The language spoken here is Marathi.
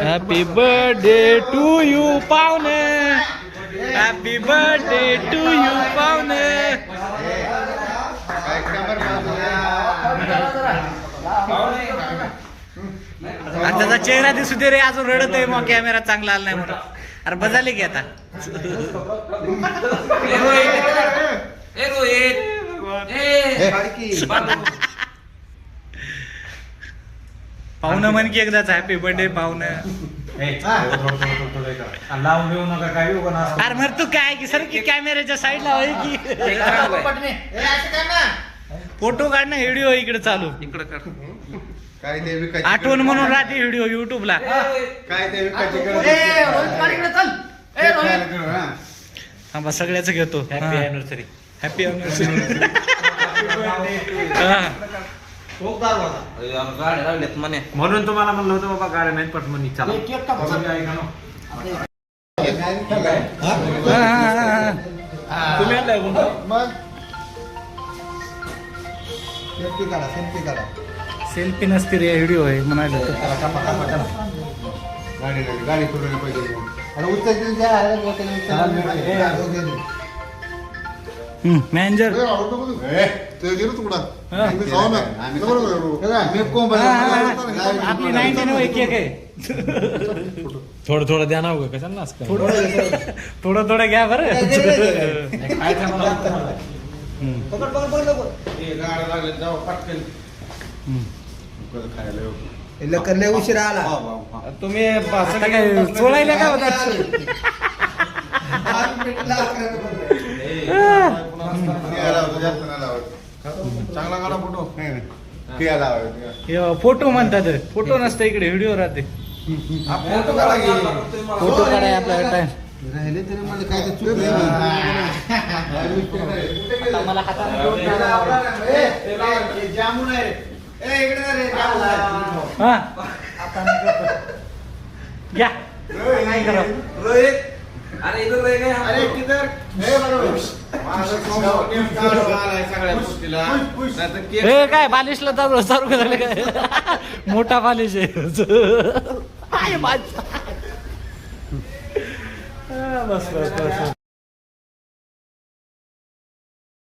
हॅपी बर्थडे टू यू पाहुणे. हॅपी बर्थडे टू यू पाहुणे. त्याचा चेहरा दिसू दे रे, अजून रडत आहे मग कॅमेरा चांगला आला नाही म्हणून. अरे बजाले की आता. पाहुणं म्हण की एकदाच हॅपी बर्थडे पाहुणं. लावून घेऊ नका काय. अरे मग तू काय की सर की कॅमेऱ्याच्या साईडला होय की फोटो काढणं व्हिडिओ इकडे चालू. इकडे कर काय ते आठवण म्हणून राहते व्हिडिओ युट्यूबला. काय ते हा बस सगळ्याच घेतो. Happy anniversary. Happy anniversary. म्हणून तुम्हाला म्हणलं होतं बाबा गाड्या नाही पटमनी चला. तुम्ही आणलाय मग सेल्फी काढा, सेल्फी काढा. सेल्फी नसते रे व्हिडिओ आहे म्हणायला. गाडी सोडवली पाहिजे. मॅनेजर आपली 99 केक आहे. थोडं थोडं द्या ना उगा कशाला नाच थोडं थोडं घ्या बरं. करण्या उशिरा आला तुम्ही काय चोळायला काय होता. चांगला काढा फोटो. फोटो म्हणतात. फोटो नसतं इकडे व्हिडिओ राहते. फोटो काढाय आपल्याला टाइम राहिले तरी मला काय ते चूक मला जामून आहे. घ्या अरे इधर रह गए. अरे किधर हे काय बालिशला चालू झालं काय. मोठा बालिश आहे. बस बस बस.